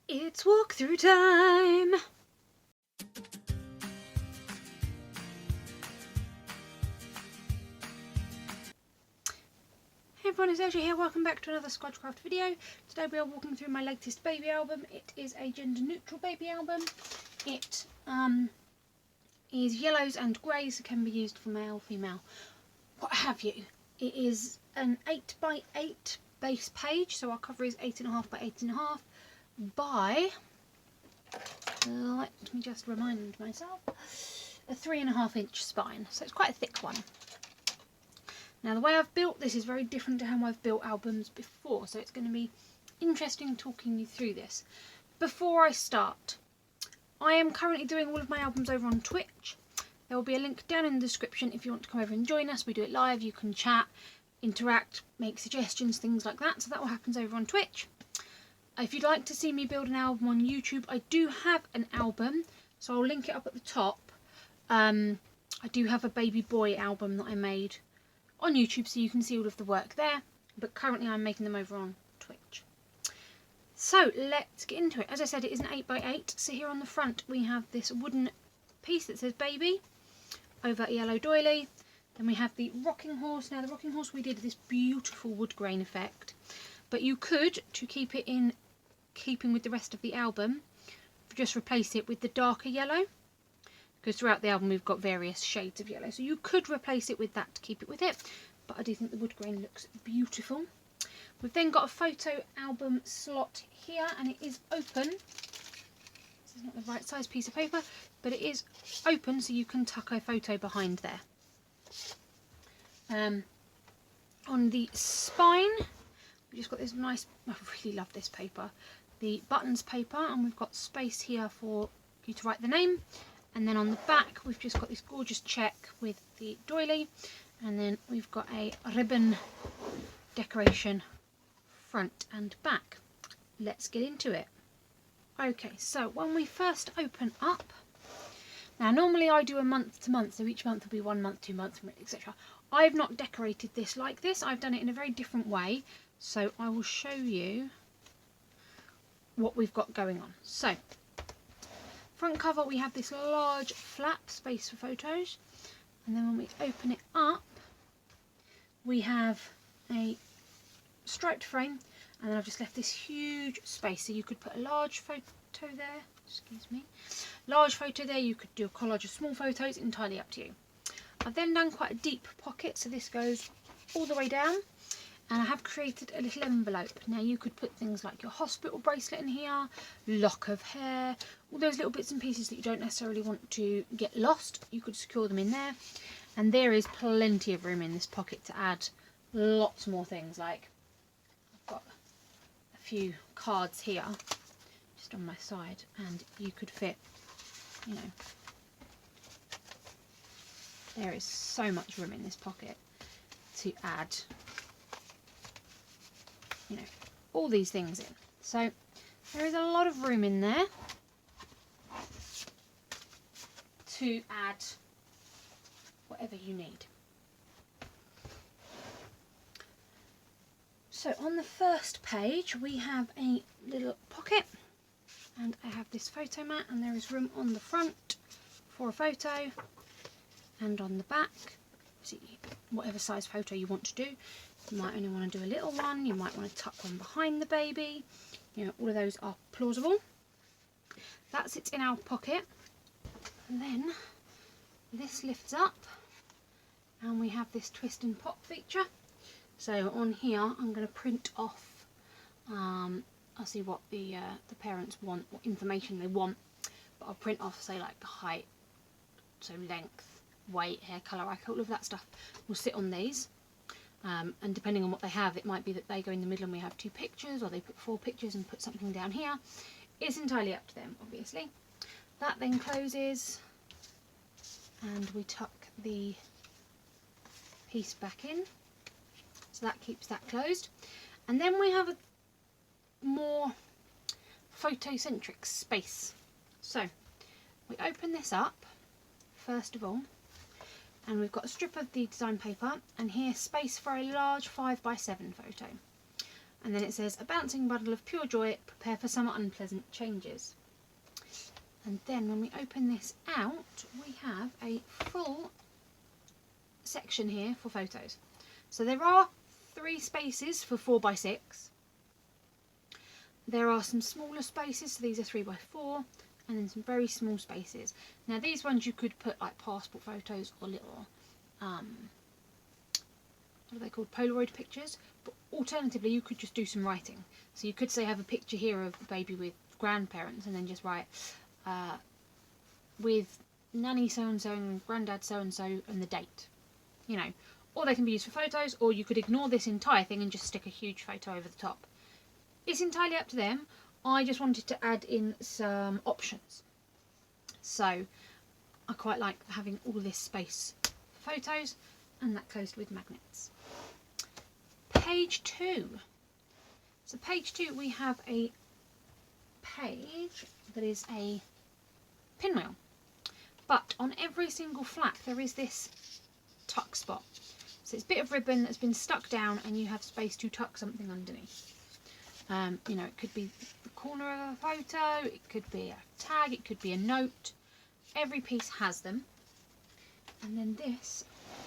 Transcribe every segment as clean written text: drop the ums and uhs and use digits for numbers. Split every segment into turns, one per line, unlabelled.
It's walkthrough time! Hey everyone, it's AJ here. Welcome back to another Squdge craft video. Today we are walking through my latest baby album. It is a gender neutral baby album. It is yellows and greys, so can be used for male, female, what have you. It is an 8x8 base page, so our cover is 8.5 by 8.5 by, let me just remind myself, a 3.5 inch spine, so it's quite a thick one. Now the way I've built this is very different to how I've built albums before, so it's going to be interesting talking you through this. Before I start, I am currently doing all of my albums over on Twitch. There will be a link down in the description if you want to come over and join us. We do it live, you can chat, interact, make suggestions, things like that, so that all happens over on Twitch. If you'd like to see me build an album on YouTube, I do have an album, so I'll link it up at the top. I do have a baby boy album that I made on YouTube, so you can see all of the work there, but currently I'm making them over on Twitch. So let's get into it. As I said, it is an 8x8, so here on the front we have this wooden piece that says baby over a yellow doily. Then we have the rocking horse. Now the rocking horse, we did this beautiful wood grain effect, but you could, to keep it in keeping with the rest of the album, just replace it with the darker yellow, because throughout the album we've got various shades of yellow, so you could replace it with that to keep it with it, but I do think the wood grain looks beautiful. We've then got a photo album slot here, and it is open. This is not the right size piece of paper, but it is open, so you can tuck a photo behind there. On the spine we've just got this nice, I really love this paper, the buttons paper, and we've got space here for you to write the name. And then on the back we've just got this gorgeous check with the doily, and then we've got a ribbon decoration front and back. Let's get into it. Okay, so when we first open up, now normally I do a month to month, so each month will be 1 month, 2 months, etc. I've not decorated this like this, I've done it in a very different way, so I will show you what we've got going on. So front cover, we have this large flap space for photos, and then when we open it up we have a striped frame, and then I've just left this huge space, so you could put a large photo there, excuse me, large photo there, you could do a collage of small photos, entirely up to you. I've then done quite a deep pocket, so this goes all the way down, and I have created a little envelope. Now you could put things like your hospital bracelet in here, lock of hair, all those little bits and pieces that you don't necessarily want to get lost, you could secure them in there. And there is plenty of room in this pocket to add lots more things, like I've got a few cards here just on my side, and you could fit, you know, there is so much room in this pocket to add, you know, all these things in. So there is a lot of room in there to add whatever you need. So on the first page we have a little pocket, and I have this photo mat, and there is room on the front for a photo, and on the back, see, whatever size photo you want to do. You might only want to do a little one, you might want to tuck one behind the baby, you know, all of those are plausible. That sits in our pocket, and then this lifts up and we have this twist and pop feature. So on here I'm going to print off, I'll see what the parents want, what information they want, but I'll print off, say, like the height, so length, weight, hair colour, all of that stuff will sit on these. And depending on what they have, it might be that they go in the middle and we have 2 pictures, or they put 4 pictures and put something down here. It's entirely up to them, obviously. That then closes, and we tuck the piece back in, so that keeps that closed. And then we have a more photocentric space. So we open this up first of all, and we've got a strip of the design paper, and here space for a large 5x7 photo. And then it says, a bouncing bundle of pure joy, prepare for some unpleasant changes. And then when we open this out, we have a full section here for photos. So there are 3 spaces for 4x6. There are some smaller spaces, so these are 3x4, and then some very small spaces. Now these ones you could put like passport photos or little, what are they called, Polaroid pictures, but alternatively you could just do some writing. So you could say have a picture here of the baby with grandparents and then just write with nanny so-and-so and granddad so-and-so and the date, you know. Or they can be used for photos, or you could ignore this entire thing and just stick a huge photo over the top. It's entirely up to them. I just wanted to add in some options. So I quite like having all this space for photos, and that closed with magnets. Page 2. So page 2 we have a page that is a pinwheel. But on every single flap there is this tuck spot. So it's a bit of ribbon that's been stuck down and you have space to tuck something underneath. You know, it could be the corner of a photo, it could be a tag, it could be a note. Every piece has them. And then this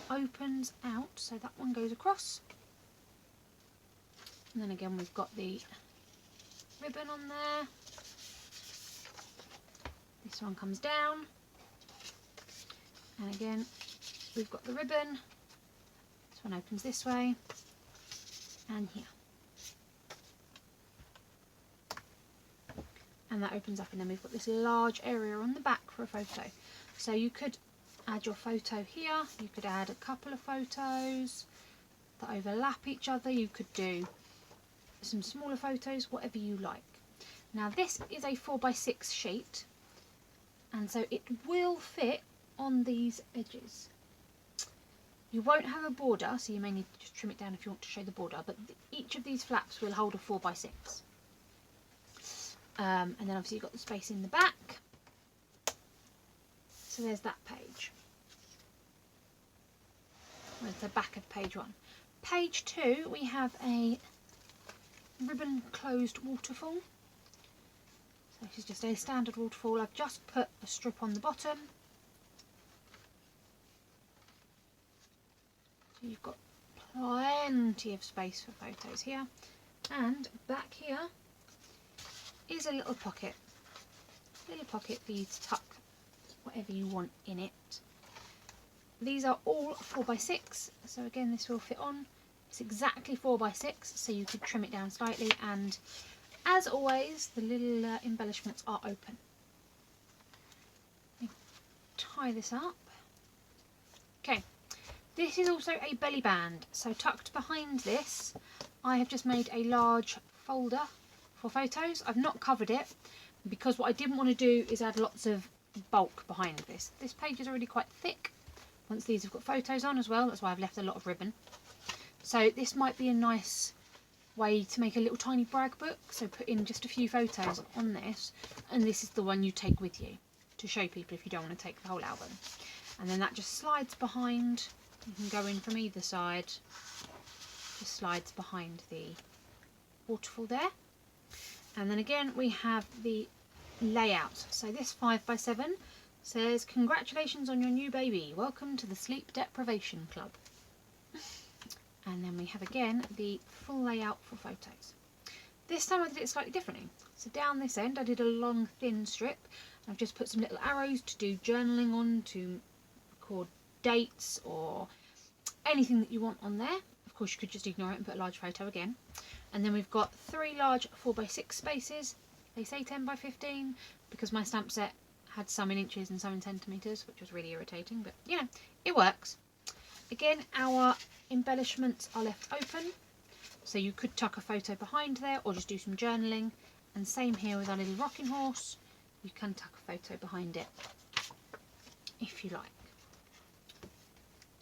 opens out, so that one goes across. And then again we've got the ribbon on there. This one comes down. And again we've got the ribbon. This one opens this way and here. And that opens up, and then we've got this large area on the back for a photo. So you could add your photo here, you could add a couple of photos that overlap each other, you could do some smaller photos, whatever you like. Now this is a 4x6 sheet, and so it will fit on these edges. You won't have a border, so you may need to just trim it down if you want to show the border, but each of these flaps will hold a 4x6. And then obviously you've got the space in the back. So there's that page. There's the back of page 1. Page 2 we have a ribbon closed waterfall. So this is just a standard waterfall. I've just put a strip on the bottom. So you've got plenty of space for photos here. And back here is a little pocket for you to tuck whatever you want in it. These are all 4x6, so again this will fit on. It's exactly 4x6, so you could trim it down slightly, and as always the little embellishments are open. Let me tie this up. Okay, this is also a belly band, so tucked behind this I have just made a large folder for photos. I've not covered it because what I didn't want to do is add lots of bulk behind this. This page is already quite thick. Once these have got photos on as well, that's why I've left a lot of ribbon. So this might be a nice way to make a little tiny brag book. So put in just a few photos on this, and this is the one you take with you to show people if you don't want to take the whole album. And then that just slides behind. You can go in from either side. Just slides behind the waterfall there. And then again we have the layout. So this 5x7 says, congratulations on your new baby, welcome to the sleep deprivation club. And then we have again the full layout for photos. This time I did it slightly differently. So down this end I did a long thin strip. I've just put some little arrows to do journaling on, to record dates or anything that you want on there. Of course you could just ignore it and put a large photo again. And then we've got 3 large 4x6 spaces. They say 10x15 because my stamp set had some in inches and some in centimetres, which was really irritating, but you know, it works. Again, our embellishments are left open, so you could tuck a photo behind there or just do some journaling. And same here with our little rocking horse, you can tuck a photo behind it if you like.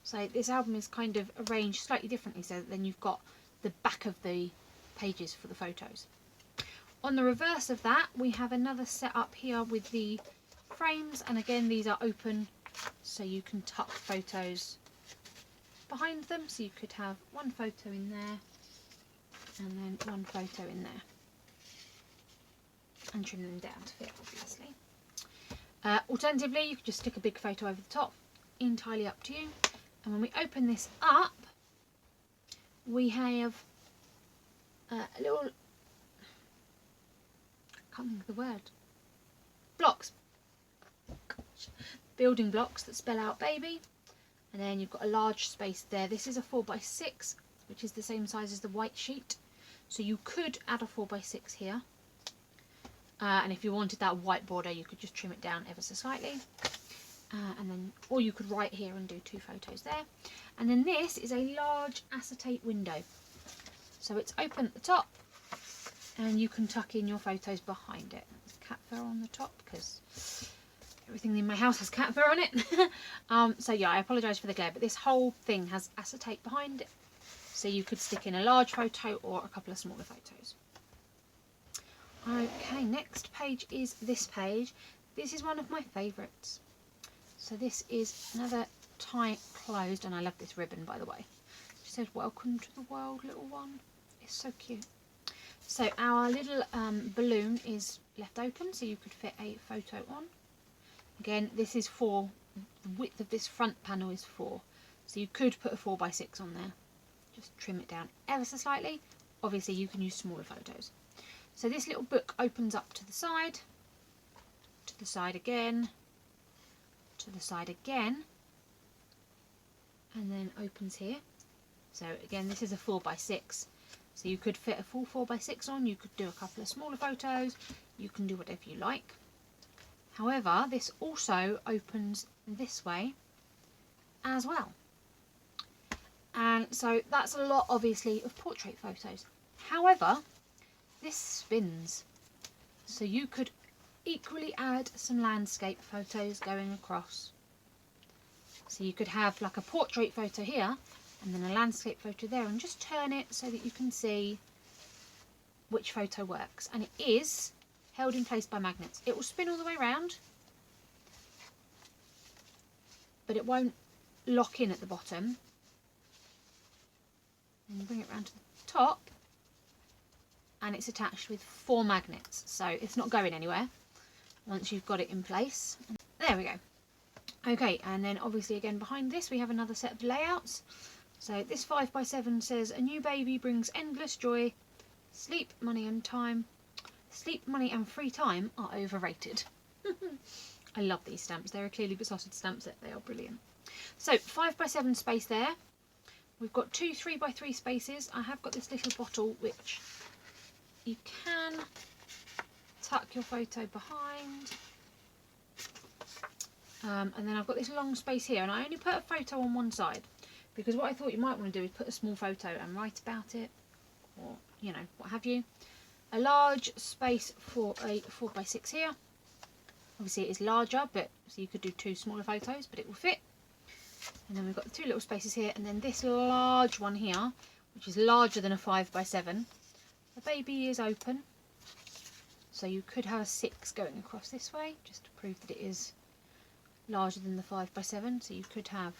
So this album is kind of arranged slightly differently, so that then you've got the back of the pages for the photos. On the reverse of that we have another setup here with the frames, and again these are open so you can tuck photos behind them, so you could have one photo in there and then one photo in there, and trim them down to fit, obviously. Alternatively, you could just stick a big photo over the top, entirely up to you. And when we open this up, we have a little, I can't think of the word, blocks, building blocks that spell out baby. And then you've got a large space there. This is a 4x6, which is the same size as the white sheet. So you could add a 4x6 here. And if you wanted that white border, you could just trim it down ever so slightly. And then, or you could write here and do 2 photos there. And then this is a large acetate window. So it's open at the top, and you can tuck in your photos behind it. There's cat fur on the top because everything in my house has cat fur on it. So yeah, I apologise for the glare, but this whole thing has acetate behind it. So you could stick in a large photo or a couple of smaller photos. Okay, next page is this page. This is one of my favourites. So this is another tie closed, and I love this ribbon, by the way. She says, "Welcome to the world, little one." It's so cute. So our little balloon is left open, so you could fit a photo on. Again, this is 4. The width of this front panel is 4, so you could put a 4x6 on there. Just trim it down ever so slightly. Obviously, you can use smaller photos. So this little book opens up to the side again, to the side again, and then opens here. So again, this is a 4x6, so you could fit a full 4x6 on. You could do a couple of smaller photos. You can do whatever you like. However, this also opens this way as well. And so that's a lot, obviously, of portrait photos. However, this spins, so you could equally add some landscape photos going across. So you could have like a portrait photo here and then a landscape photo there, and just turn it so that you can see which photo works. And it is held in place by magnets. It will spin all the way around, but it won't lock in at the bottom. And you bring it around to the top, and it's attached with 4 magnets, so it's not going anywhere once you've got it in place. There we go. Okay, and then obviously again behind this we have another set of layouts. So this 5x7 says, "A new baby brings endless joy. Sleep, money and time. Sleep, money and free time are overrated." I love these stamps. They're a clearly besotted stamp set. They are brilliant. So 5x7 space there. We've got 2 3x3 spaces. I have got this little bottle which you can tuck your photo behind. And then I've got this long space here, and I only put a photo on one side because what I thought you might want to do is put a small photo and write about it, or you know, what have you. A large space for a 4x6 here. Obviously it is larger, but so you could do 2 smaller photos, but it will fit. And then we've got the 2 little spaces here, and then this large one here, which is larger than a 5x7. The baby is open, so you could have a 6 going across this way, just to prove that it is larger than the 5x7. So you could have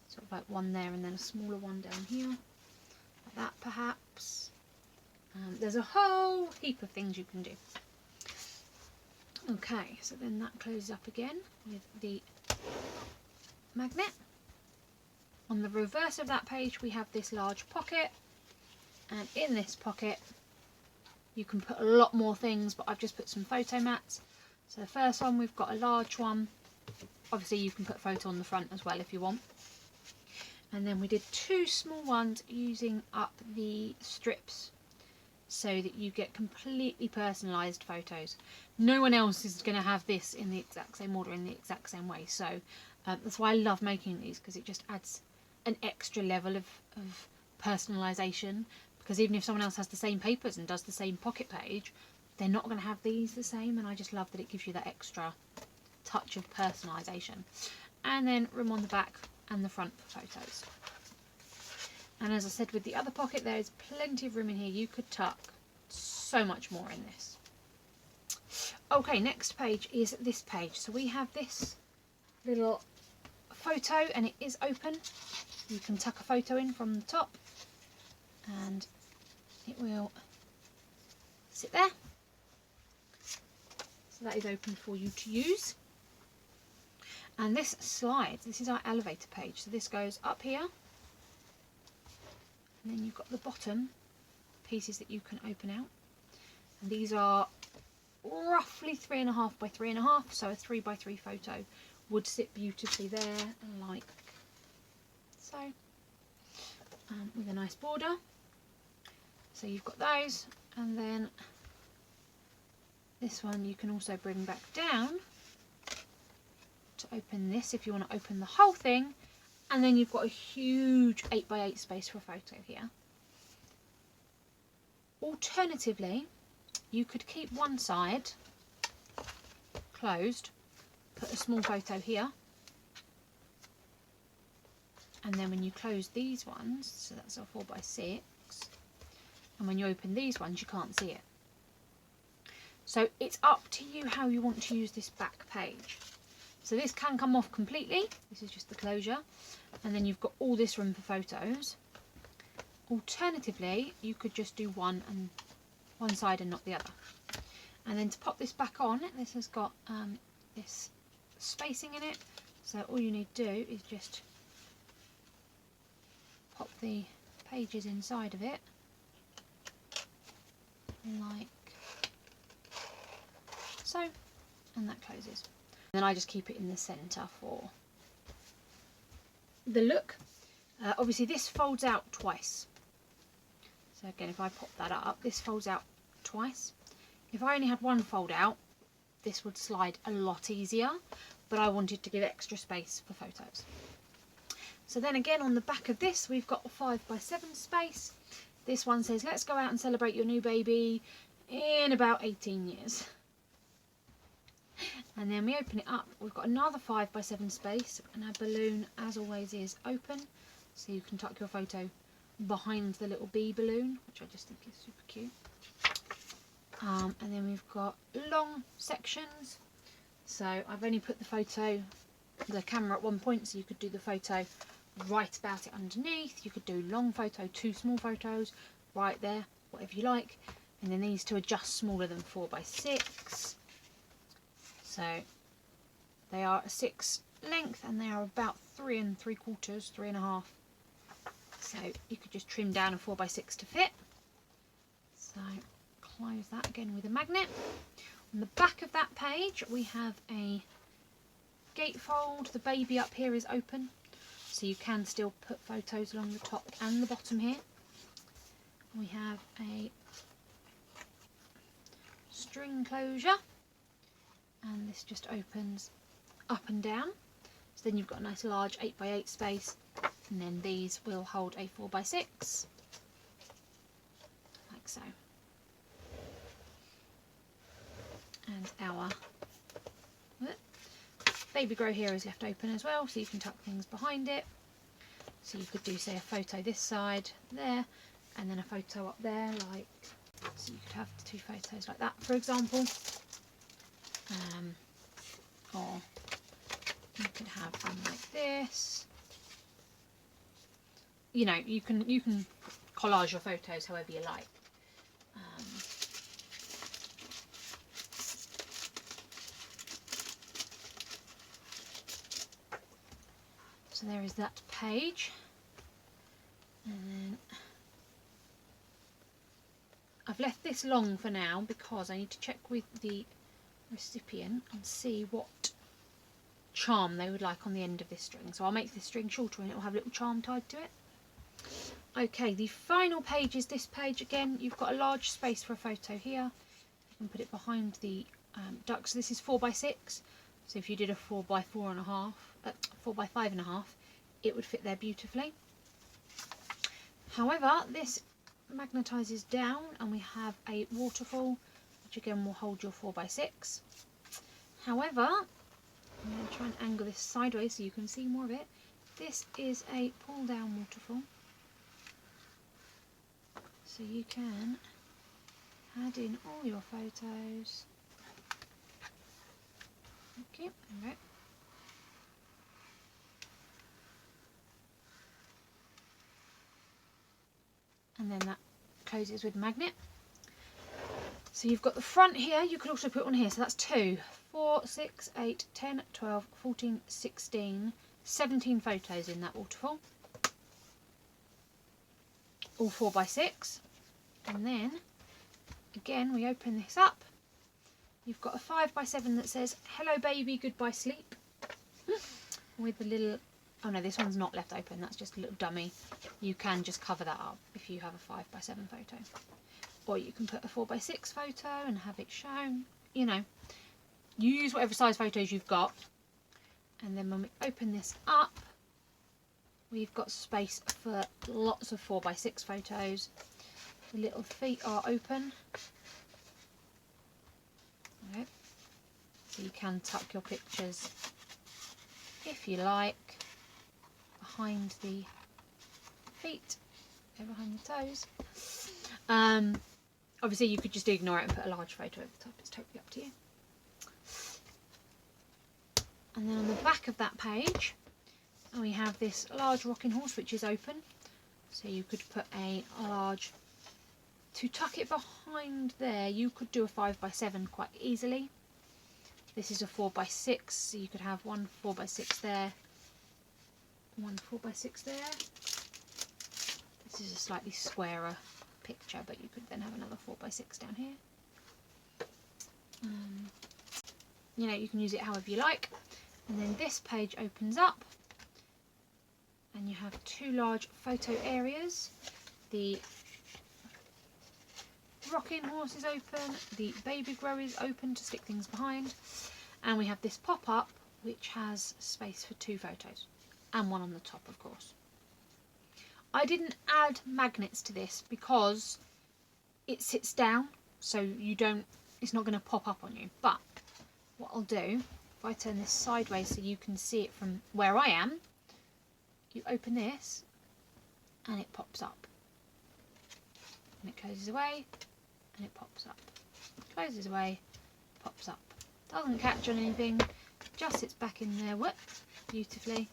sort of like one there and then a smaller one down here, like that perhaps. There's a whole heap of things you can do. Okay, so then that closes up again with the magnet. On the reverse of that page we have this large pocket, and in this pocket you can put a lot more things, but I've just put some photo mats. So the first one, we've got a large one. Obviously you can put a photo on the front as well if you want. And then we did 2 small ones using up the strips so that you get completely personalised photos. No one else is going to have this in the exact same order, in the exact same way. So that's why I love making these, because it just adds an extra level of personalisation. Because even if someone else has the same papers and does the same pocket page, they're not going to have these the same, and I just love that it gives you that extra touch of personalisation. And then room on the back and the front for photos. And as I said with the other pocket, there is plenty of room in here. You could tuck so much more in this. Okay, next page is this page. So we have this little photo, and it is open. You can tuck a photo in from the top, and it will sit there. So that is open for you to use. And this slides, this is our elevator page. So this goes up here. And then you've got the bottom pieces that you can open out. And these are roughly 3.5 by 3.5. So a 3 by 3 photo would sit beautifully there, like so. With a nice border. So you've got those, and then this one you can also bring back down to open this if you want to open the whole thing, and then you've got a huge 8 by 8 space for a photo here. Alternatively, you could keep one side closed, put a small photo here, and then when you close these ones, so that's our 4 by 6, and when you open these ones you can't see it. So it's up to you how you want to use this back page. So this can come off completely, this is just the closure, and then you've got all this room for photos. Alternatively, you could just do one side and not the other. And then to pop this back on, this has got this spacing in it, so all you need to do is just pop the pages inside of it, like so, and that closes. And then I just keep it in the centre for the look. Obviously this folds out twice. So again, if I pop that up, this folds out twice. If I only had one fold out, this would slide a lot easier, but I wanted to give extra space for photos. So then again, on the back of this, we've got a 5 by 7 space. This one says, let's go out and celebrate your new baby in about 18 years. And then we open it up, we've got another 5 by 7 space, and our balloon, as always, is open. So you can tuck your photo behind the little bee balloon, which I just think is super cute. And then we've got long sections. So I've only put the camera at one point, so you could do the photo right about it underneath. You could do long photo, 2 small photos right there, whatever you like. And then these to adjust smaller than 4 by 6. So they are a 6 length, and they are about 3 3/4, 3.5. So you could just trim down a 4 by 6 to fit. So close that again with a magnet. On the back of that page we have a gatefold. The baby up here is open, so you can still put photos along the top and the bottom here. We have a string closure, and this just opens up and down. So then you've got a nice large 8 by 8 space, and then these will hold a 4 by 6, like so. And our baby grow here is left open as well, so you can tuck things behind it. So you could do, say, a photo this side there, and then a photo up there, like so. You could have 2 photos like that, for example, or you could have them like this. You know, you can collage your photos however you like. So there is that page, and then I've left this long for now because I need to check with the recipient and see what charm they would like on the end of this string. So I'll make this string shorter and it will have a little charm tied to it. Okay, the final page is this page again. You've got a large space for a photo here. You can put it behind the duck. So this is 4 by 6. So if you did a 4 by 4.5, 4 by 5.5, it would fit there beautifully. However, this magnetises down, and we have a waterfall, which again will hold your 4 by 6. However, I'm going to try and angle this sideways so you can see more of it. This is a pull down waterfall, so you can add in all your photos. Okay, there we go. And then that closes with a magnet. So you've got the front here, you could also put it on here, so that's 2, 4, 6, 8, 10, 12, 14, 16, 17 photos in that waterfall. All 4x6. And then, again, we open this up. You've got a 5x7 that says, hello baby, goodbye sleep. With the little, oh no, this one's not left open, that's just a little dummy. You can just cover that up if you have a 5x7 photo. Or you can put a 4x6 photo and have it shown. You know, you use whatever size photos you've got. And then when we open this up, we've got space for lots of 4x6 photos. The little feet are open. Okay. So you can tuck your pictures, if you like, behind the feet, behind the toes. Obviously you could just ignore it and put a large photo over the top, it's totally up to you. And then on the back of that page we have this large rocking horse which is open, so you could put a large, to tuck it behind there you could do a 5x7 quite easily. This is a 4x6, so you could have one 4x6 there, one 4x6 there. This is a slightly squarer picture, but you could then have another 4x6 down here. You know, you can use it however you like. And then this page opens up and you have 2 large photo areas. The rocking horse is open, the baby grow is open to stick things behind, and we have this pop-up which has space for 2 photos and one on the top, of course. I didn't add magnets to this because it sits down, so you don't, it's not going to pop up on you. But what I'll do, if I turn this sideways so you can see it from where I am, you open this and it pops up. And it closes away and it pops up. Closes away, pops up. Doesn't catch on anything, just sits back in there, whoop, beautifully.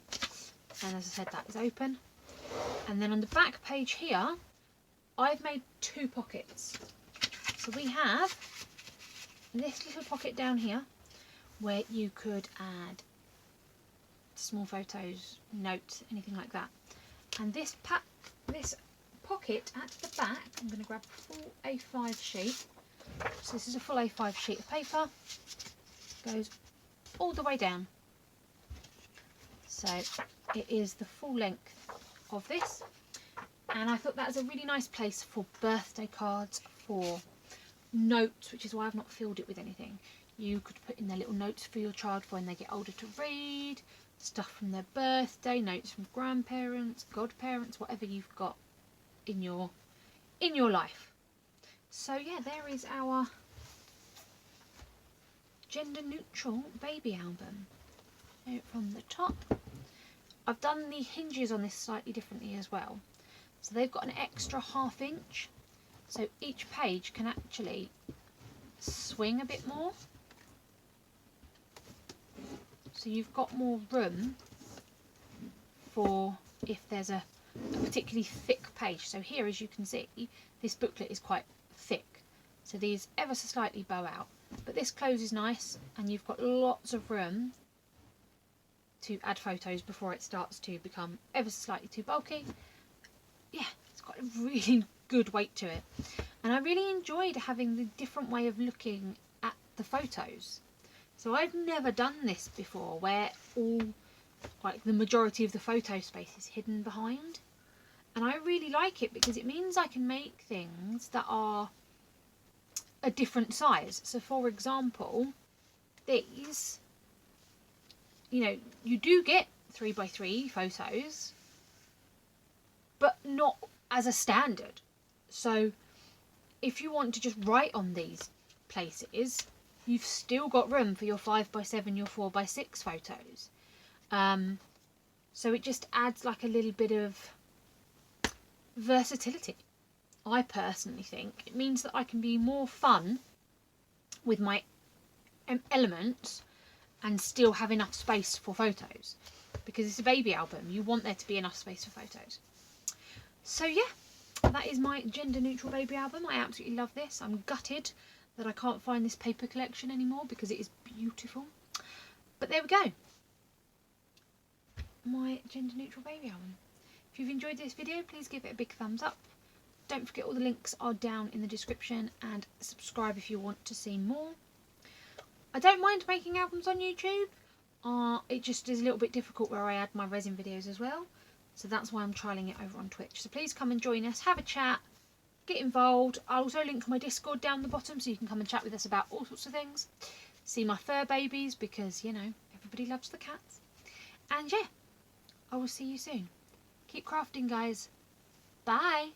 And as I said, that is open. And then on the back page here, I've made 2 pockets. So we have this little pocket down here where you could add small photos, notes, anything like that. And this pocket at the back, I'm going to grab a full A5 sheet. So this is a full A5 sheet of paper. Goes all the way down. So it is the full length of this, and I thought that was a really nice place for birthday cards, for notes, which is why I've not filled it with anything. You could put in their little notes for your child for when they get older to read, stuff from their birthday, notes from grandparents, godparents, whatever you've got in your life. So yeah, there is our gender neutral baby album. From the top, I've done the hinges on this slightly differently as well. So they've got an extra ½ inch, so each page can actually swing a bit more. So you've got more room for if there's a particularly thick page. So here, as you can see, this booklet is quite thick, so these ever so slightly bow out. But this closes nice, and you've got lots of room to add photos before it starts to become ever so slightly too bulky. Yeah, it's got a really good weight to it. And I really enjoyed having the different way of looking at the photos. So I've never done this before, where the majority of the photo space is hidden behind. And I really like it because it means I can make things that are a different size. So for example, these, you know, you do get 3x3 photos, but not as a standard. So if you want to just write on these places, you've still got room for your 5x7, your 4x6 photos. So it just adds like a little bit of versatility. I personally think it means that I can be more fun with my elements and still have enough space for photos, because it's a baby album, you want there to be enough space for photos. So yeah, that is my gender neutral baby album. I absolutely love this. I'm gutted that I can't find this paper collection anymore because it is beautiful. But there we go. My gender neutral baby album. If you've enjoyed this video, please give it a big thumbs up. Don't forget all the links are down in the description, and subscribe if you want to see more. I don't mind making albums on YouTube. It just is a little bit difficult where I add my resin videos as well. So that's why I'm trialling it over on Twitch. So please come and join us, have a chat, get involved. I'll also link my Discord down the bottom so you can come and chat with us about all sorts of things. See my fur babies because, you know, everybody loves the cats. And yeah, I will see you soon. Keep crafting, guys. Bye.